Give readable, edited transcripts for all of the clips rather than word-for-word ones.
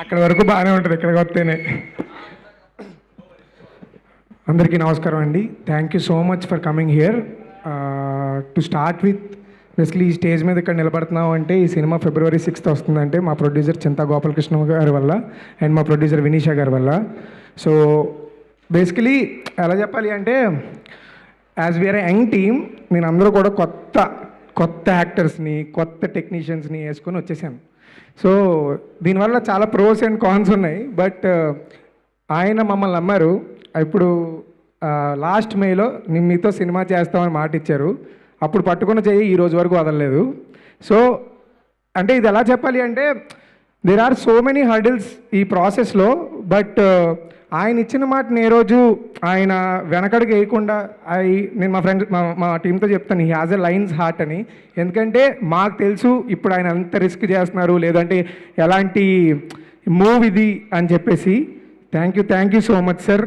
అక్కడ వరకు బాగానే ఉంటుంది, ఇక్కడికి వస్తేనే. అందరికీ నమస్కారం అండి. Thank you so much for coming here. To start with, basically ఈ స్టేజ్ మీద ఇక్కడ నిలబడుతున్నాం అంటే ఈ సినిమా February 6th వస్తుందంటే మా ప్రొడ్యూసర్ చింతా గోపాలకృష్ణ గారి వల్ల అండ్ మా ప్రొడ్యూసర్ వినీషా గారి వల్ల. సో బేసికలీ ఎలా చెప్పాలి అంటే, యాజ్ వీఆర్ యంగ్ టీమ్, నేను అందరూ కూడా కొత్త యాక్టర్స్ని, కొత్త టెక్నీషియన్స్ని వేసుకొని వచ్చేసాను. సో దీనివల్ల చాలా ప్రోస్ అండ్ కాన్స్ ఉన్నాయి. బట్ ఆయన మమ్మల్ని నమ్మారు. ఇప్పుడు లాస్ట్ మేలో మీతో సినిమా చేస్తామని మాట ఇచ్చారు. అప్పుడు పట్టుకున్న చెయ్యి ఈ రోజు వరకు వదలలేదు. సో అంటే ఇది ఎలా చెప్పాలి అంటే, there are so many hurdles ఈ ప్రాసెస్లో. బట్ ఆయన ఇచ్చిన మాటని ఏ రోజు ఆయన వెనకడికి వేయకుండా, నేను మా ఫ్రెండ్స్ మా టీంతో చెప్తాను, he has a lines heart అని. ఎందుకంటే మాకు తెలుసు ఇప్పుడు ఆయన అంత రిస్క్ చేస్తున్నారు, లేదంటే ఎలాంటి మూవ్ ఇది అని చెప్పేసి. Thank you so much sir.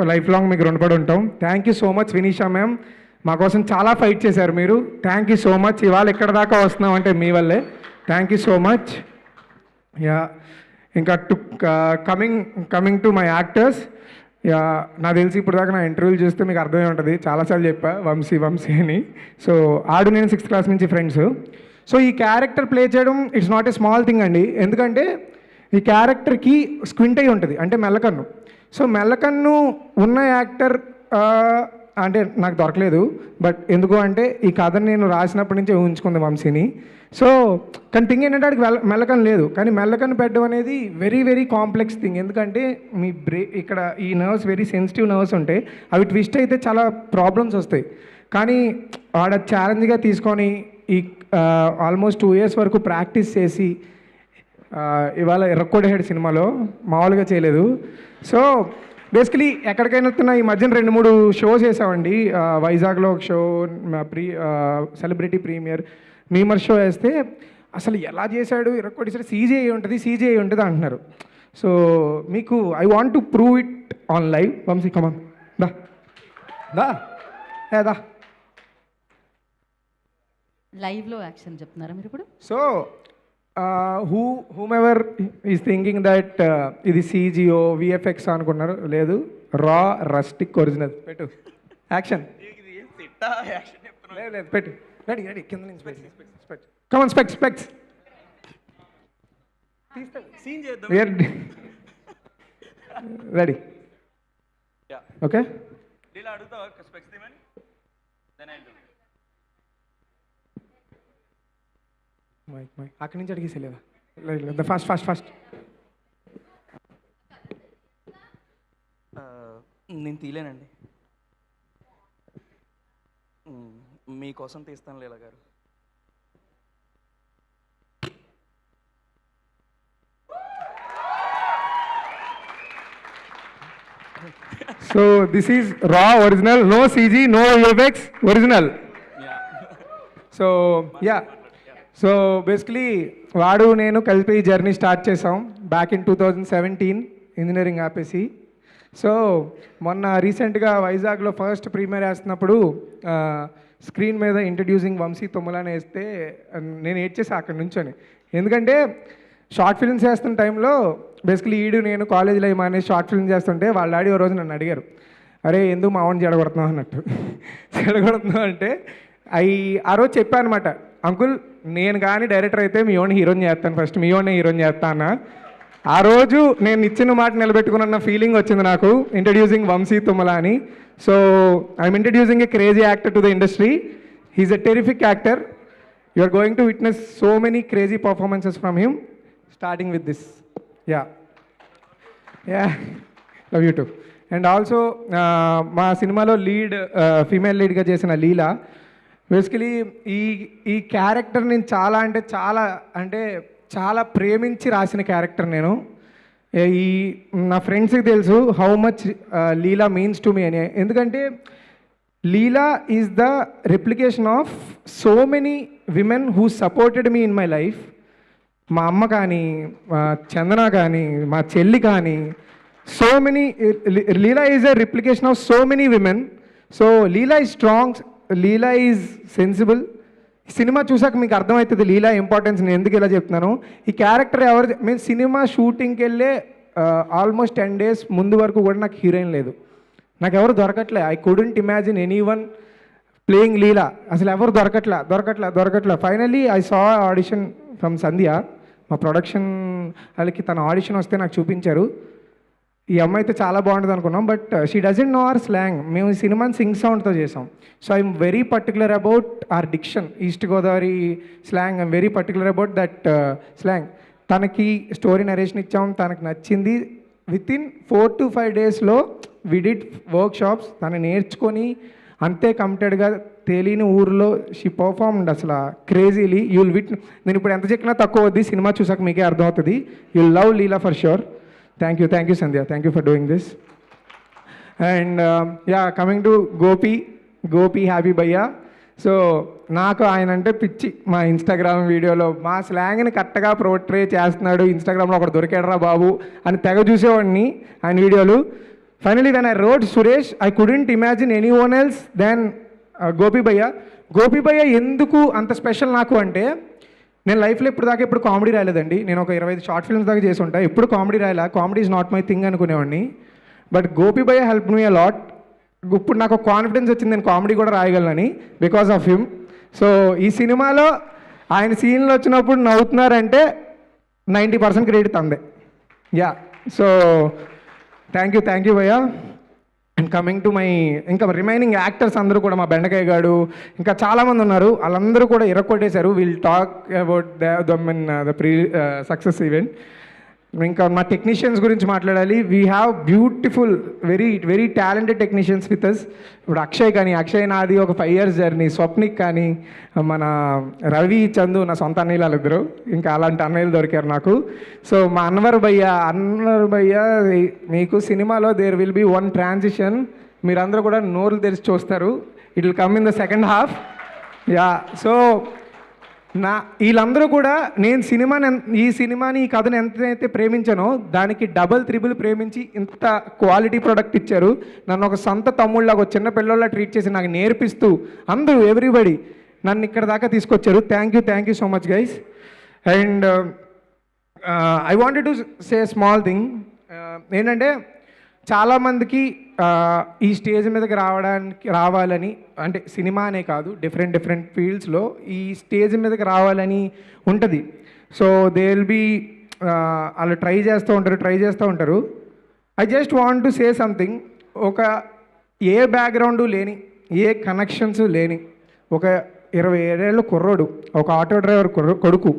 Life long మీకు రుణపడి ఉంటాం. Thank you so much Vinisha ma'am, మా కోసం చాలా ఫైట్ చేశారు మీరు. Thank you so much. ఇవాళ ఇక్కడ దాకా వస్తున్నాం అంటే మీ వల్లే. Thank you so much. Yeah, ఇంకా coming to my actors. Yeah, నాకు తెలిసి ఇప్పుడు దాకా నా ఇంటర్వ్యూలు చూస్తే మీకు అర్థమై ఉంటుంది, చాలాసార్లు చెప్పా వంశీ అని. సో ఆడు నేను 6th క్లాస్ నుంచి ఫ్రెండ్స్. సో ఈ క్యారెక్టర్ ప్లే చేయడం it's not a small thing అండి. ఎందుకంటే ఈ క్యారెక్టర్కి స్క్వింట్ అయి ఉంటుంది, అంటే మెల్లకన్ను. సో మెల్లకన్ను ఉన్న యాక్టర్ అంటే నాకు దొరకలేదు. బట్ ఎందుకు అంటే ఈ కథను నేను రాసినప్పటి నుంచే ఊహించుకుంది వంశీని. సో కానీ థింగ్ ఏంటంటే వాడికి మెల్లకన్ను లేదు, కానీ మెల్లకన్ను పెట్టడం అనేది వెరీ వెరీ కాంప్లెక్స్ థింగ్. ఎందుకంటే మీ ఇక్కడ ఈ నర్వ్స్ వెరీ సెన్సిటివ్ నర్వ్స్ ఉంటాయి, అవి ట్విస్ట్ అయితే చాలా ప్రాబ్లమ్స్ వస్తాయి. కానీ వాడు ఛాలెంజ్గా తీసుకొని ఈ ఆల్మోస్ట్ 2 years వరకు ప్రాక్టీస్ చేసి ఇవాళ ఎర్రకోడహెడ్ సినిమాలో మామూలుగా చేయలేదు. సో బేసికలీ ఎక్కడికైనా వస్తున్నా ఈ మధ్యన 2-3 షోస్ వేసామండి. వైజాగ్లో ఒక show, celebrity premiere, memer show వేస్తే అసలు ఎలా చేశాడు ఎర్రకోటేశ్వర, సీజీఐ ఉంటుంది అంటున్నారు. సో మీకు I want to prove it on live. Vamshi come on, దా లైవ్లో యాక్షన్ చెప్తున్నారా మీరు ఇప్పుడు? So whomever is thinking that ఇది సీజీఓ విఎఫ్ఎక్స్ అనుకున్నారు, లేదు, రా రస్టిక్ ఒరిజినల్. పెట్టు యాక్షన్. లేదు పెట్టు, రెడీ కింద నుంచి పెట్టు. కమాన్, స్పెక్ట్స్ రెడీ, ఓకే. మైక్ అక్కడి నుంచి అడిగేసేలేదా? ఫాస్ట్ నేను తీలేనండి, మీకోసం తీస్తాను Leela garu. So this is raw original, no CG, no VFX, original. So yeah, so basically వాడు నేను కలిపి ఈ జర్నీ స్టార్ట్ చేసాం బ్యాక్ ఇన్ 2017 ఇంజనీరింగ్ ఆపేసి. సో మొన్న రీసెంట్గా వైజాగ్లో ఫస్ట్ ప్రీమియర్ వేస్తున్నప్పుడు స్క్రీన్ మీద ఇంట్రడ్యూసింగ్ వంశీ తుమ్మలని వేస్తే నేను ఏడ్చేసా అక్కడి నుంచొని. ఎందుకంటే షార్ట్ ఫిల్మ్స్ చేస్తున్న టైంలో బేసికలీ నేను కాలేజీలో ఏమనేసి షార్ట్ ఫిల్మ్ చేస్తుంటే వాళ్ళ డాడీ ఓ రోజు నన్ను అడిగారు, అరే ఎందుకు మా వాడిని చెడగొడుతున్నావు అన్నట్టు. చెడగొడుతున్నావు అంటే ఆ రోజు చెప్పాను అనమాట, అంకుల్ నేను కానీ డైరెక్టర్ అయితే మీ ఓన్ హీరోని చేస్తాను, ఫస్ట్ మీ ఓన్నే హీరోని చేస్తాను. ఆ రోజు నేను ఇచ్చిన మాట నిలబెట్టుకున్న ఫీలింగ్ వచ్చింది నాకు, ఇంట్రడ్యూసింగ్ వంశీ తుమ్మల అని. So I'm introducing a crazy actor to the industry. He's a terrific actor. You are going to witness so many crazy performances from him, starting with this. Ya love you too. And also మా సినిమాలో female లీడ్గా చేసిన లీలా. Basically ఈ character నేను చాలా ప్రేమించి రాసిన character నేను. నా ఫ్రెండ్స్కి తెలుసు how much Leela means to me అని. ఎందుకంటే Leela is the replication of so many women who supported me in my life. మా అమ్మ కానీ, మా చందన కానీ, మా చెల్లి కానీ, so many. Leela is a replication of so many women. So Leela is strong, Leela is sensible, cinema చూసాక మీకు అర్థమవుతుంది లీలా ఇంపార్టెన్స్. నేను ఎందుకు ఇలా చెప్తున్నాను, ఈ క్యారెక్టర్ ఎవరు, మేము సినిమా షూటింగ్కి వెళ్ళే ఆల్మోస్ట్ 10 days ముందు వరకు కూడా నాకు హీరోయిన్ లేదు, నాకు ఎవరు దొరకట్లే. I couldn't imagine any one playing Leela, అసలు ఎవరు దొరకట్లా. Finally I saw audition from Sandhya, మా ప్రొడక్షన్ వాళ్ళకి తన ఆడిషన్ వస్తే నాకు చూపించారు. ఈ అమ్మాయి అయితే చాలా బాగుంటుంది అనుకున్నాం, but she doesn't know our slang. మేము ఈ సినిమాని సింగ్ సౌండ్తో చేసాం. So I'm very particular about our diction, east Godavari slang. I'm very particular about that slang. తనకి స్టోరీ నరేషన్ ఇచ్చాం, తనకు నచ్చింది. వితిన్ 4 to 5 daysలో వి డిడ్ వర్క్ షాప్స్. తను నేర్చుకొని అంతే కమిటెడ్గా తెలియని ఊరిలో షీ పర్ఫార్మ్డ్ అసలు క్రేజీలీ. యుల్ విట్, నేను ఇప్పుడు ఎంత చెప్పినా తక్కువ వద్ది, సినిమా చూసాక మీకే అర్థమవుతుంది. You'll love Leela for sure. Thank you Sandhya, thank you for doing this. And yeah, coming to Gopi happy భయ్యా. సో నాకు ఆయన అంటే పిచ్చి. మా ఇన్స్టాగ్రామ్ వీడియోలో మా స్లాంగ్ని కరెక్ట్గా పోర్ట్రే చేస్తున్నాడు, ఇన్స్టాగ్రామ్లో ఒకటి దొరికాడరా బాబు అని తెగ చూసేవాడిని ఆయన వీడియోలు. Finally when I wrote Suresh, I couldn't imagine any one else then Gopi bhayya. ఎందుకు అంత స్పెషల్ నాకు అంటే, నేను లైఫ్లో ఇప్పుడు కామెడీ రాలేదండి. నేను ఒక 25 షార్ట్ ఫిల్మ్స్ దాకా చేసి ఉంటాను, ఎప్పుడు కామెడీ రాయలా. Comedy is not my thing అనుకునేవాడిని. బట్ గోపి భయ్య హెల్ప్ మీ అ లాట్. ఇప్పుడు నాకు కాన్ఫిడెన్స్ వచ్చింది నేను కామెడీ కూడా రాయగలనని, బికాస్ ఆఫ్ హిమ్. సో ఈ సినిమాలో ఆయన సీన్లు వచ్చినప్పుడు నవ్వుతున్నారంటే 90% క్రెడిట్ తందే. యా, సో థ్యాంక్ యూ భయ్యా. అండ్ కమింగ్ టు మై ఇంకా రిమైనింగ్ యాక్టర్స్ అందరూ కూడా, మా బెండకాయ గాడు ఇంకా చాలామంది ఉన్నారు, వాళ్ళందరూ కూడా ఇరక్కొట్టేశారు. Will talk about the pre success event. ఇంకా మా టెక్నీషియన్స్ గురించి మాట్లాడాలి. We have beautiful very talented technicians with us. ఇప్పుడు అక్షయ్ నాది ఒక 5 years జర్నీ. స్వప్నిక్ కానీ, మన రవి చందు నా సొంత అన్నయ్యలు వాళ్ళిద్దరు, ఇంకా అలాంటి అన్నయ్యలు దొరికారు నాకు. సో మా అన్వర్ భయ్య మీకు సినిమాలో there will be one transition, మీరందరూ కూడా నోర్లు తెరిచి చూస్తారు. It will come in the second half. Ya, so వీళ్ళందరూ కూడా నేను ఈ సినిమాని ఈ కథను ఎంతైతే ప్రేమించానో దానికి డబల్ త్రిబుల్ ప్రేమించి ఇంత క్వాలిటీ ప్రోడక్ట్ ఇచ్చారు. నన్ను ఒక సొంత తమ్ముళ్ళగా, ఒక చిన్న పిల్లల్లా ట్రీట్ చేసి నాకు నేర్పిస్తూ అందరూ ఎవ్రీబడి నన్ను ఇక్కడ దాకా తీసుకొచ్చారు. Thank you so much guys. And I wanted to say small thing. ఏంటంటే చాలామందికి ఈ స్టేజ్ మీదకి రావాలని, అంటే సినిమా అనే కాదు, డిఫరెంట్ ఫీల్డ్స్లో ఈ స్టేజ్ మీదకి రావాలని ఉంటుంది. సో దే విల్ బీ వాళ్ళు ట్రై చేస్తూ ఉంటారు. I just want to say something. ఒక ఏ బ్యాక్గ్రౌండు లేని, ఏ కనెక్షన్స్ లేని ఒక 27 ఏళ్ళ కుర్రోడు, ఒక ఆటో డ్రైవర్ కొడుకు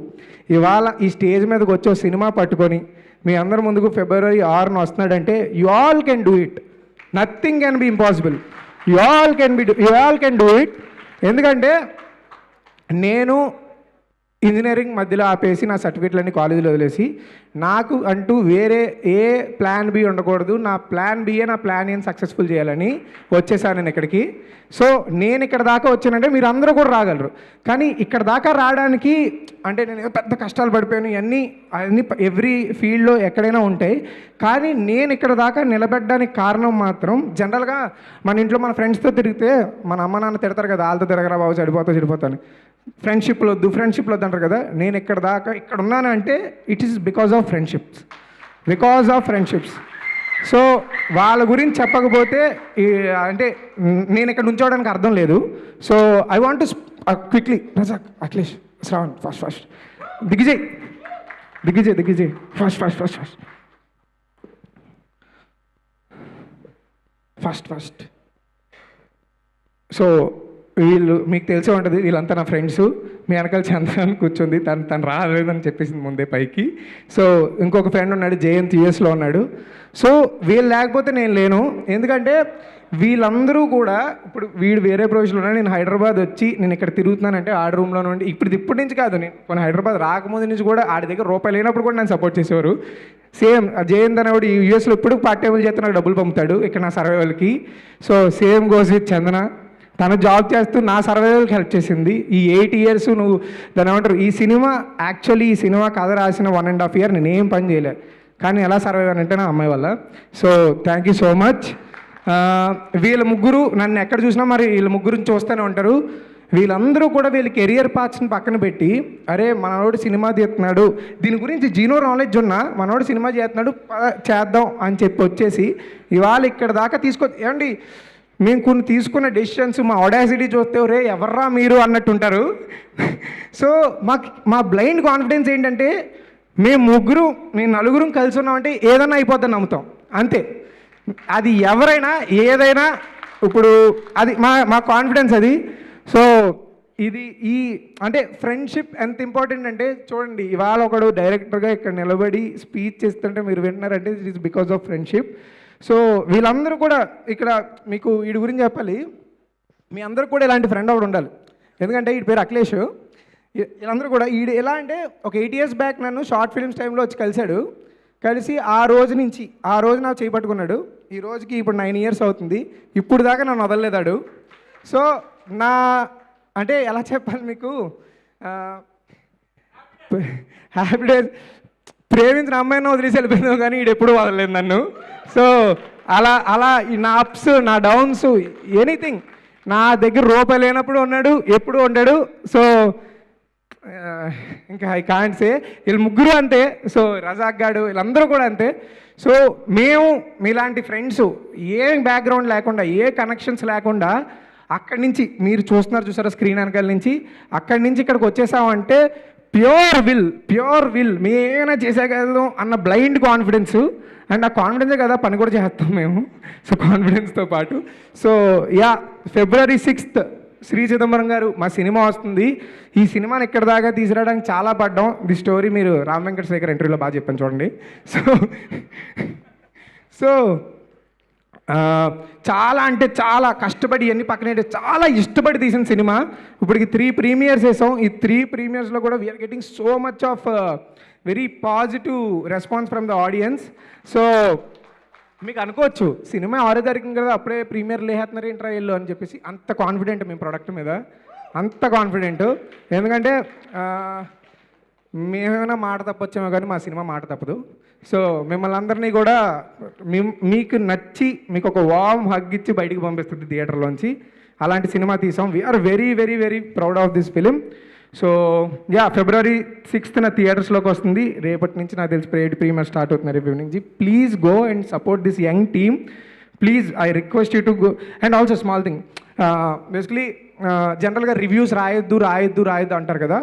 ఇవాళ ఈ స్టేజ్ మీదకి వచ్చి సినిమా పట్టుకొని మీ అందరి ముందుకు February 6న వస్తున్నాడంటే you all can do it. Nothing can be impossible. You all can do it. ఎందుకంటే నేను ఇంజనీరింగ్ మధ్యలో ఆపేసి నా సర్టిఫికెట్లన్నీ కాలేజీలో వదిలేసి నాకు అంటూ వేరే ఏ ప్లాన్ బి ఉండకూడదు, నా ప్లాన్ బిఏ నా ప్లాన్ ఏం సక్సెస్ఫుల్ చేయాలని వచ్చేసాను నేను ఇక్కడికి. సో నేను ఇక్కడ దాకా వచ్చానంటే మీరు అందరూ కూడా రాగలరు. కానీ ఇక్కడ దాకా రావడానికి అంటే నేను ఏదో పెద్ద కష్టాలు పడిపోయాను, అన్నీ ఎవ్రీ ఫీల్డ్లో ఎక్కడైనా ఉంటాయి. కానీ నేను ఇక్కడ దాకా నిలబెట్టడానికి కారణం మాత్రం జనరల్గా మన ఇంట్లో మన ఫ్రెండ్స్తో తిరిగితే మన అమ్మ నాన్న తిడతారు కదా, వాళ్ళతో తిరగరా బాబు చెడిపోతాను, ఫ్రెండ్షిప్లు వద్దు అంటారు కదా. నేను ఇక్కడ ఉన్నానంటే it is because of friendships. So వాళ్ళ గురించి చెప్పకపోతే అంటే నేను ఇక్కడ నుంచోవడానికి అర్థం లేదు. So I want to quickly Razak, at least Shravan first Digvijay first. So వీళ్ళు మీకు తెలిసే ఉంటుంది, వీళ్ళంతా నా ఫ్రెండ్స్. మీ వెనకాల చంద్రన్ కూర్చుంది, తను రాలేదని చెప్పేసింది ముందే పైకి. సో ఇంకొక ఫ్రెండ్ ఉన్నాడు, జయంత్ యూఎస్లో ఉన్నాడు. సో వీళ్ళు లేకపోతే నేను లేను. ఎందుకంటే వీళ్ళందరూ కూడా ఇప్పుడు వీడు వేరే ప్రొఫెషన్లో ఉన్నాడు, నేను హైదరాబాద్ వచ్చి నేను ఇక్కడ తిరుగుతున్నానంటే ఆడ రూమ్లో నుండి ఇప్పటి నుంచి కాదు, నేను కొన్ని హైదరాబాద్ రాకముందు నుంచి కూడా ఆడి దగ్గర రూపాయలు లేనప్పుడు కూడా నన్ను సపోర్ట్ చేసేవారు. సేమ్ జయంత్ అనేవాడు యూఎస్లో ఇప్పుడు పార్ట్ టైం చేస్తే నాకు డబ్బులు పంపుతాడు ఇక్కడ నా సర్వైవల్కి. సో సేమ్ గోస్ విత్ చందన, తను జాబ్ చేస్తూ నా సర్వైవల్కి హెల్ప్ చేసింది. ఈ 8 years నువ్వు దాని ఏమంటారు, ఈ సినిమా కథ రాసిన 1.5 year నేను ఏం పని చేయలే, కానీ ఎలా సర్వైవ్ అంటే నా అమ్మాయి వల్ల. So thank you so much. వీళ్ళ ముగ్గురు నన్ను ఎక్కడ చూసినా మరి వీళ్ళ ముగ్గురిని చూస్తూనే ఉంటారు. వీళ్ళందరూ కూడా వీళ్ళ కెరియర్ పాత్స్ని పక్కన పెట్టి అరే మనోడు సినిమా తీస్తున్నాడు, దీని గురించి జీనో నాలెడ్జ్ ఉన్నా మనోడు సినిమా చేస్తున్నాడు చేద్దాం అని చెప్పి వచ్చేసి ఇవాళ ఇక్కడ దాకా ఏమండి మేము కొన్ని తీసుకున్న డెసిషన్స్ మా ఆడాసిటీ చూస్తే రే ఎవర్రా మీరు అన్నట్టుంటారు. సో మా బ్లైండ్ కాన్ఫిడెన్స్ ఏంటంటే మేము నలుగురం కలిసి ఉన్నామంటే ఏదైనా అయిపోద్దని నమ్ముతాం అంతే. అది ఎవరైనా ఏదైనా ఇప్పుడు అది మా కాన్ఫిడెన్స్ అది. సో ఇది అంటే ఫ్రెండ్షిప్ ఎంత ఇంపార్టెంట్ అంటే చూడండి, ఇవాళ ఒకడు డైరెక్టర్గా ఇక్కడ నిలబడి స్పీచ్ చేస్తుంటే మీరు వింటున్నారంటే it is because of friendship. So వీళ్ళందరూ కూడా ఇక్కడ మీకు వీడి గురించి చెప్పాలి, మీ అందరూ కూడా ఇలాంటి ఫ్రెండ్ ఒకడు ఉండాలి. ఎందుకంటే వీడి పేరు అఖిలేష్. వీళ్ళందరూ కూడా ఎలా అంటే ఒక 8 years బ్యాక్ నన్ను షార్ట్ ఫిల్మ్స్ టైంలో వచ్చి కలిసి ఆ రోజు నాకు చేపట్టుకున్నాడు. ఈ రోజుకి ఇప్పుడు 9 years అవుతుంది. ఇప్పుడు దాకా నన్ను వదలలేదాడు. సో అంటే ఎలా చెప్పాలి మీకు, హ్యాపీ డేస్ ప్రేమించిన అమ్మాయిని వదిలేసి వెళ్ళిపోయింది కానీ వీడు ఎప్పుడు వదలలేదు నన్ను. సో అలా నా అప్స్ నా డౌన్స్ ఎనీథింగ్ నా దగ్గర రూపాయి లేనప్పుడు ఉన్నాడు, ఎప్పుడు ఉన్నాడు. సో ఇంకా ఐ కాంట్ సే, వీళ్ళు ముగ్గురు అంతే. సో రజాక్ గాడు వీళ్ళందరూ కూడా అంతే. సో మేము మీలాంటి ఫ్రెండ్స్ ఏ బ్యాక్గ్రౌండ్ లేకుండా ఏ కనెక్షన్స్ లేకుండా అక్కడి నుంచి మీరు చూసారా స్క్రీన్ వెనకాల నుంచి, అక్కడి నుంచి ఇక్కడికి వచ్చేసామంటే ప్యూర్ విల్ మేమైనా చేసేయగలం అన్న బ్లైండ్ కాన్ఫిడెన్స్. అండ్ ఆ కాన్ఫిడెన్సే కదా పని కూడా చేస్తాం మేము. సో కాన్ఫిడెన్స్తో పాటు so February 6th Shri Chidambaram గారు మా సినిమా వస్తుంది. ఈ సినిమాని ఇక్కడ దాకా తీసుకురావడానికి చాలా పడ్డాం. ది స్టోరీ మీరు రామ్ వెంకటశేఖర్ ఇంటర్వ్యూలో బాగా చెప్పాను చూడండి. సో చాలా అంటే చాలా కష్టపడి ఇవన్నీ పక్కన చాలా ఇష్టపడి తీసిన సినిమా. ఇప్పటికి 3 premieres వేసాం. ఈ 3 premieresలో కూడా we are getting so much of very positive response from the audience. So మీకు అనుకోవచ్చు సినిమా 6వ తారీఖు కదా అప్పుడే ప్రీమియర్ లేహేస్తున్నారు ఏంట్రా వెళ్ళు అని చెప్పేసి. అంత కాన్ఫిడెంట్ మేము ప్రోడక్ట్ మీద, అంత కాన్ఫిడెంట్. ఎందుకంటే మేమేమైనా మాట తప్పొచ్చామో కానీ మా సినిమా మాట తప్పదు. సో మిమ్మల్ని అందరినీ కూడా మీకు నచ్చి మీకు ఒక వార్మ్ హగ్ ఇచ్చి బయటికి పంపిస్తుంది థియేటర్లోంచి. అలాంటి సినిమా తీసాం. We are very very very proud of this film. So February 6th థియేటర్స్లోకి వస్తుంది. రేపటి నుంచి నాకు తెలిసి ప్రీమియర్ స్టార్ట్ అవుతుంది రేపు evening. Please go and support this young team. Please I request you to go. And also small thing, basically జనరల్గా reviews రాయొద్దు అంటారు కదా.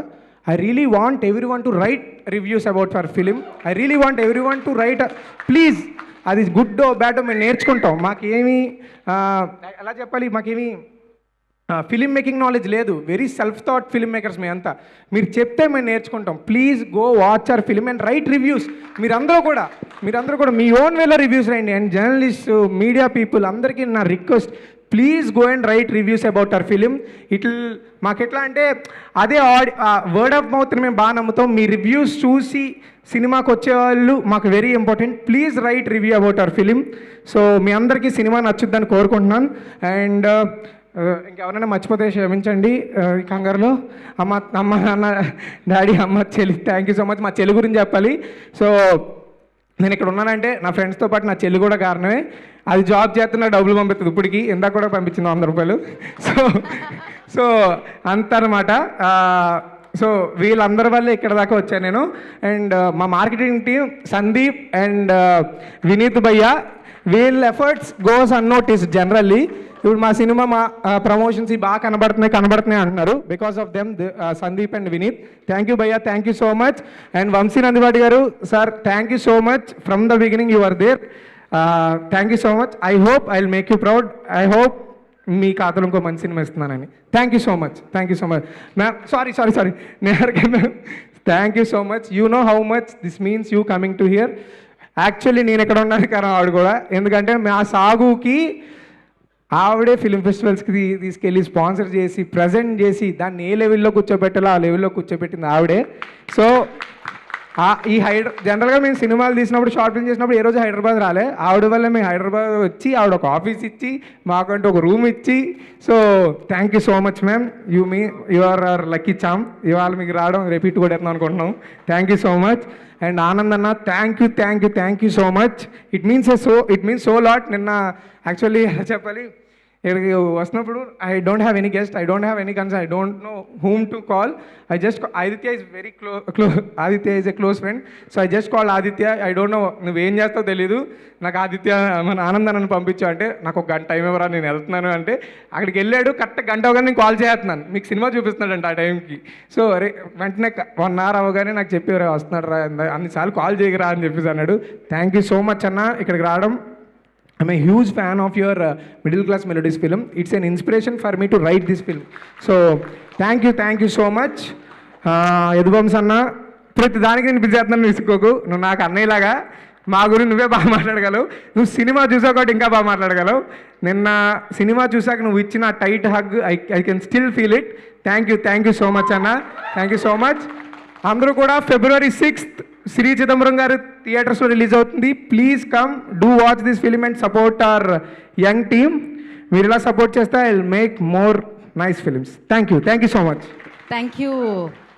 I really want everyone to write reviews about our film. I really want everyone to write please అది good bad మేము నేర్చుకుంటాం. మాకేమీ ఎలా చెప్పాలి, మాకేమీ ఫిలిం మేకింగ్ నాలెడ్జ్ లేదు. Very self thought film makers మేమంతా. మీరు చెప్తే మేము నేర్చుకుంటాం. Please go watch hour film and right reviews. మీరందరూ కూడా మీ ఓన్ వేలో రివ్యూస్ రాయండి. అండ్ జర్నలిస్ట్ మీడియా పీపుల్ అందరికీ నా request, please go and right reviews about our film. మాకు ఎట్లా అంటే అదే వర్డ్ ఆఫ్ మౌత్ని మేము బాగా నమ్ముతాం. మీ రివ్యూస్ చూసి సినిమాకి వచ్చేవాళ్ళు మాకు very important. Please write review about our film. So మీ అందరికీ సినిమా నచ్చుద్దని కోరుకుంటున్నాను. అండ్ ఇంకెవరైనా మర్చిపోతే క్షమించండి ఈ కంగారులో. అమ్మ నాన్న డాడీ అమ్మ చెల్లి థ్యాంక్ యూ సో మచ్. మా చెల్లి గురించి చెప్పాలి. సో నేను ఇక్కడ ఉన్నానంటే నా ఫ్రెండ్స్తో పాటు నా చెల్లి కూడా కారణమే. అది జాబ్ చేస్తున్న డబ్బులు పంపిస్తుంది ఇప్పటికి, ఇందాక కూడా పంపించింది 100 రూపాయలు. సో అంత అనమాట. సో వీళ్ళందరి వల్లే ఇక్కడ దాకా వచ్చాను నేను. అండ్ మా marketing team Sandeep and Vineeth bhayya, వీళ్ళ ఎఫర్ట్స్ గోస్ అన్నోటిస్డ్ జనరల్లీ. ఇప్పుడు మా సినిమా మా ప్రమోషన్స్ బాగా కనబడుతున్నాయి అంటున్నారు. Because of them Sandeep and Vineeth. Thank you భయ్యా, thank you so much. And Vamshi Nandivadi గారు sir thank you so much. From the beginning you are there. Thank you so much. I hope I will make you proud. I hope మీ ఖాతాలో ఇంకో మంచి cinema ఇస్తున్నానని. Thank you so much. Thank you so much ma'am. Sorry నేహర్కే ma'am, thank you so much. You know how much this means you coming to hear. Actually నేను ఎక్కడ ఉన్నాను కారణం ఆవిడ కూడా. ఎందుకంటే మా సాగుకి ఆవిడే ఫిలిం ఫెస్టివల్స్కి తీసుకెళ్ళి స్పాన్సర్ చేసి ప్రజెంట్ చేసి దాన్ని ఏ లెవెల్లో కూర్చోబెట్టాలో ఆ లెవెల్లో కూర్చోబెట్టింది ఆవిడే. సో ఈ జనరల్గా మేము సినిమాలు తీసినప్పుడు షార్ట్ ఫిల్మ్ చేసినప్పుడు ఏ రోజు హైదరాబాద్ రాలే. ఆవిడ వల్ల మేము హైదరాబాద్ వచ్చి ఆవిడ ఒక ఆఫీస్ ఇచ్చి మాకంటూ ఒక రూమ్ ఇచ్చి. So thank you so much ma'am. You are our lucky charm. ఇవాళ మీకు రావడం రిపీట్ కూడా వేద్దాం అనుకుంటున్నాం. Thank you so much. And Anand అన్న thank you so much. It means so lot. నిన్న యాక్చువల్లీ చెప్పాలి ఇక్కడికి వస్తున్నప్పుడు I don't have any guest, I don't have any concern, I don't know whom to call. I just Aditya is very Aditya is a close friend. So I just call Aditya. I don't no నువ్వేం చేస్తావు తెలీదు, నాకు ఆదిత్య మన ఆనంద నన్ను పంపించావు అంటే, నాకు ఒక గంట టైం ఇవ్వరా నేను వెళ్తున్నాను అంటే, అక్కడికి వెళ్ళాడు. కరెక్ట్ గంట అవగానే నేను కాల్ చేస్తున్నాను, మీకు సినిమా చూపిస్తున్నాడంట ఆ టైంకి. సో అరే వెంటనే 1 hour అవగానే నాకు చెప్పేవారు వస్తున్నాడు రా, అన్నిసార్లు కాల్ చేయరా అని చెప్పేసి అన్నాడు. థ్యాంక్ యూ సో మచ్ అన్న ఇక్కడికి రావడం. I'm a huge fan of your Middle Class Melodies film. It's an inspiration for me to write this film. So thank you so much. Yaduvansh అన్న, ప్రతి దానికి నేను బిజీ చేస్తున్నాను, విసుకోకు. నువ్వు నాకు అన్నయ్యలాగా, మా గురించి నువ్వే బాగా మాట్లాడగలవు. నువ్వు సినిమా చూసావు కాబట్టి ఇంకా బాగా మాట్లాడగలవు. నిన్న సినిమా చూసాక నువ్వు ఇచ్చిన tight hug I can still feel it. Thank you so much అన్న, థ్యాంక్ యూ సో మచ్. అందరూ కూడా February 6th శ్రీ చిదంబరం గారు థియేటర్స్లో రిలీజ్ అవుతుంది. Please come do watch this film and support our young team. మీరు ఇలా సపోర్ట్ చేస్తే I will make more nice films. Thank you so much. Thank you.